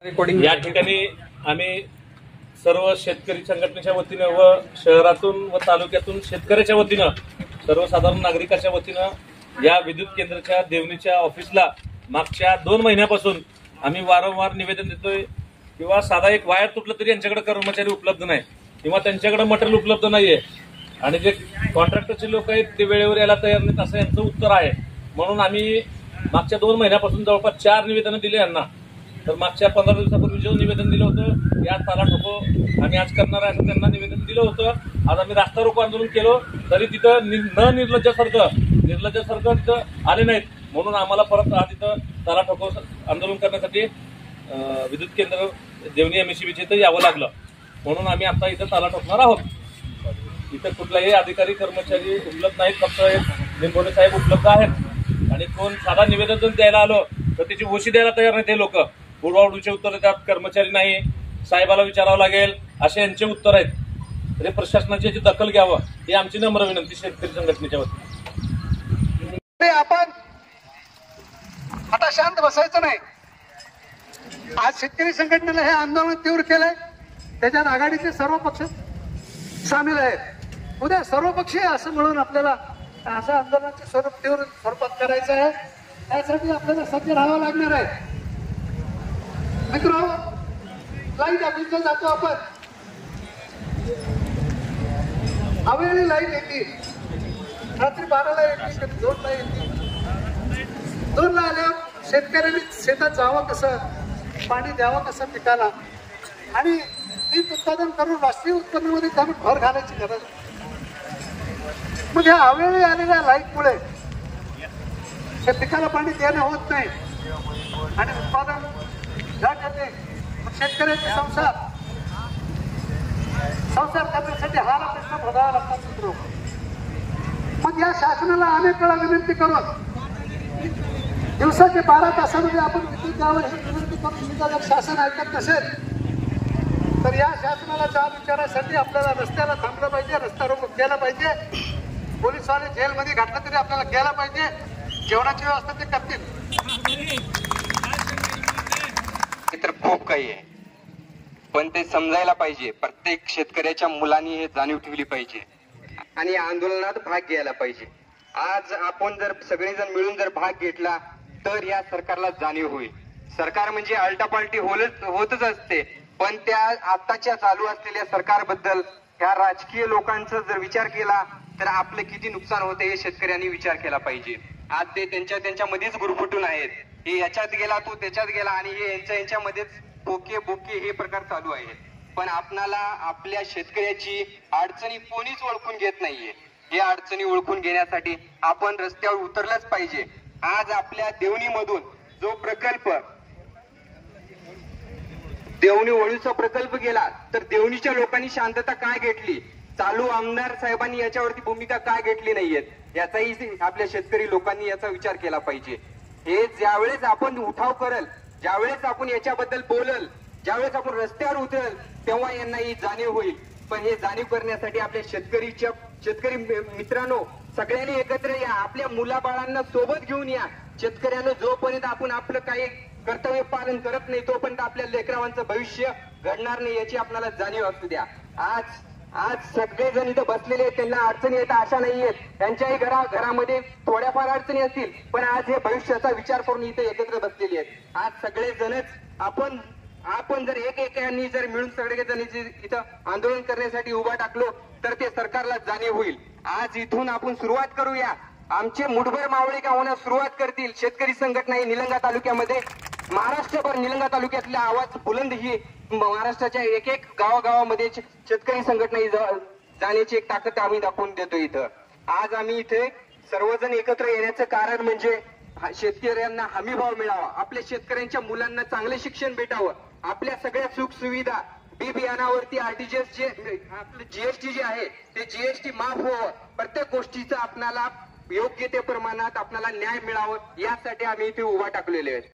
या ठिकाणी आम्ही सर्व शेतकरी संघटनेच्या वतीनं व शहरातून व तालुक्यातून शेतकऱ्याच्या वतीनं सर्वसाधारण नागरिकाच्या वतीनं या विद्युत केंद्राच्या देवणीच्या ऑफिसला मागच्या 2 महिन्यापासून आम्ही वारंवार निवेदन देतोय किंवा साधा एक वायर तुटलं तरी यांच्याकडे कर्मचारी उपलब्ध नाही किंवा त्यांच्याकडे मटेरियल उपलब्ध नाहीये आणि जे कॉन्ट्रॅक्टरचे लोक आहेत ते वेळेवर यायला तयार नाहीत असं यांचं उत्तर आहे। म्हणून आम्ही मागच्या 2 महिन्यापासून जवळपास 4 निवेदनं दिली यांना। तर मागच्या 15 दिवसापूर्वी जे निवेदन दिलं होतं या ताला ठोको आम्ही आज करणार आहे असं त्यांना निवेदन दिलं होतं। आज आम्ही रास्ता रोको आंदोलन केलं तरी तिथं निर्लज्जासारखं तिथं आले नाहीत। म्हणून आम्हाला परत आज इथं ताला ठोको आंदोलन करण्यासाठी विद्युत केंद्र देवणी एमएससीबीचे इथं यावं लागलं। म्हणून आम्ही आता इथं ताला ठोकणार आहोत। इथं कुठलाही अधिकारी कर्मचारी उपलब्ध नाहीत, फक्त निंबोडे साहेब उपलब्ध आहेत आणि कोण साधा निवेदन जर द्यायला आलो तर त्याची गोशी द्यायला तयार नाही। ते लोक उडवाउडवीचे उत्तर देतात, कर्मचारी नाही, साहेबाला विचारावं लागेल असे यांचे उत्तर आहेत। तरी प्रशासनाची याची दखल घ्यावं ही आमची नम्र विनंती शेतकरी संघटनेच्या वतीने। आपण आता शांत बसायचं नाही। आज शेतकरी संघटनेला हे आंदोलन तीव्र केलंय, त्याच्यात आघाडीचे सर्व पक्ष सामील आहेत। उद्या सर्वपक्षीय असं म्हणून आपल्याला असं आंदोलनाचे स्वरूप तीव्र स्वरूपात करायचं आहे। त्यासाठी आपल्याला सज्ज राहावं लागणार आहे। मित्र लाईट ऑफिसला जातो आपण, अवेळी लाईट येते, रात्री 12ला येते, कधी 2ला येते। 2ला आल्यावर शेतकऱ्यांनी शेतात जावं कसं, पाणी द्यावं कसं पिकाला आणि पीक उत्पादन करून राष्ट्रीय उत्पन्नामध्ये त्यामुळे भर घालायची गरज। मग या अवेळी आलेल्या लाईटमुळे त्या पिकाला पाणी देणं होत नाही आणि उत्पादन घट होते। शेतकऱ्याचे संसार करण्यासाठी हा प्रश्न भोगावा लागतात मित्र। मग या शासनाला अनेक वेळा विनंती करून दिवसाचे 12 तासामध्ये आपण विद्युत द्यावं ही विनंती करून सुद्धा जर शासन ऐकत नसेल तर या शासनाला जाब विचारासाठी आपल्याला रस्त्याला थांबलं पाहिजे, रस्ता रोको केला पाहिजे, पोलिसवाले जेलमध्ये घातलं तरी आपल्याला केला पाहिजे, जेवणाची व्यवस्था ते करतील। तर खूप काही आहे पण ते समजायला पाहिजे। प्रत्येक शेतकऱ्याच्या मुलांनी हे जाणीव ठेवली पाहिजे आणि आंदोलनात भाग घ्यायला पाहिजे। आज आपण जर सगळेजण मिळून जर भाग घेतला तर या सरकारला जाणीव होईल। सरकार म्हणजे आलटापालटी होतच असते, पण त्या आताच्या चालू असलेल्या सरकारबद्दल ह्या राजकीय लोकांचा जर विचार केला तर आपलं किती नुकसान होते हे शेतकऱ्यांनी विचार केला पाहिजे। आज ते त्यांच्यामध्येच गुरफटून आहेत, हे याच्यात गेला तो त्याच्यात गेला आणि हे यांच्यामध्येच बोके हे प्रकार चालू आहेत। पण आपणाला आपल्या शेतकऱ्याची अडचणी कोणीच ओळखून घेत नाहीये। हे अडचणी ओळखून घेण्यासाठी आपण रस्त्यावर उतरलंच पाहिजे। आज आपल्या देवणीमधून जो प्रकल्प देवणी वळूचा प्रकल्प गेला तर देवणीच्या लोकांनी शांतता काय घेतली, चालू आमदार साहेबांनी याच्यावरती भूमिका काय घेतली नाहीयेत याचाही आपल्या शेतकरी लोकांनी याचा विचार केला पाहिजे। हे ज्यावेळेस आपण उठाव करल, ज्यावेळेस आपण याच्याबद्दल बोलल, ज्यावेळेस आपण रस्त्यावर उतरल तेव्हा यांना ही जाणीव होईल। पण हे जाणीव करण्यासाठी आपल्या शेतकरी मित्रांनो सगळ्यांनी एकत्र या, आपल्या मुलाबाळांना सोबत घेऊन या। शेतकऱ्यांना जोपर्यंत आपण आपलं काही कर्तव्य पालन करत नाही तोपर्यंत आपल्या लेकरांचं भविष्य घडणार नाही याची आपल्याला जाणीव असू द्या। आज सगळेजण इथं बसलेले आहेत, त्यांना अडचणी येतात अशा नाहीयेत, त्यांच्याही घरामध्ये थोड्याफार अडचणी असतील, पण आज हे भविष्याचा विचार करून इथे एकत्र बसलेले आहेत। आज सगळेजणच आपण जर एकेकांनी जर मिळून सगळेजण इथं आंदोलन करण्यासाठी उभा टाकलो तर ते सरकारला जाणीव होईल। आज इथून आपण सुरुवात करूया, आमचे मुठभर मावळे का होण्यास सुरुवात करतील। शेतकरी संघटना ही निलंगा तालुक्यामध्ये महाराष्ट्रभर निलंगा तालुक्यातला आवाज बुलंद ही महाराष्ट्राच्या एक गावागावामध्ये शेतकरी संघटना ही जाण्याची एक ताकद आम्ही दाखवून देतो। इथं आज आम्ही इथे सर्वजण एकत्र येण्याचं कारण म्हणजे शेतकऱ्यांना हमीभाव मिळावा, आपल्या शेतकऱ्यांच्या मुलांना चांगले शिक्षण भेटावं, आपल्या सगळ्या सुख सुविधा बी बियाणावरती आरटीजीएस जे आपलं जीएसटी जे आहे ते जीएसटी माफ व्हावं, प्रत्येक गोष्टीचं आपल्याला योग्य ते प्रमाणात आपल्याला न्याय मिळावं यासाठी आम्ही इथे उभा टाकलेले आहेत।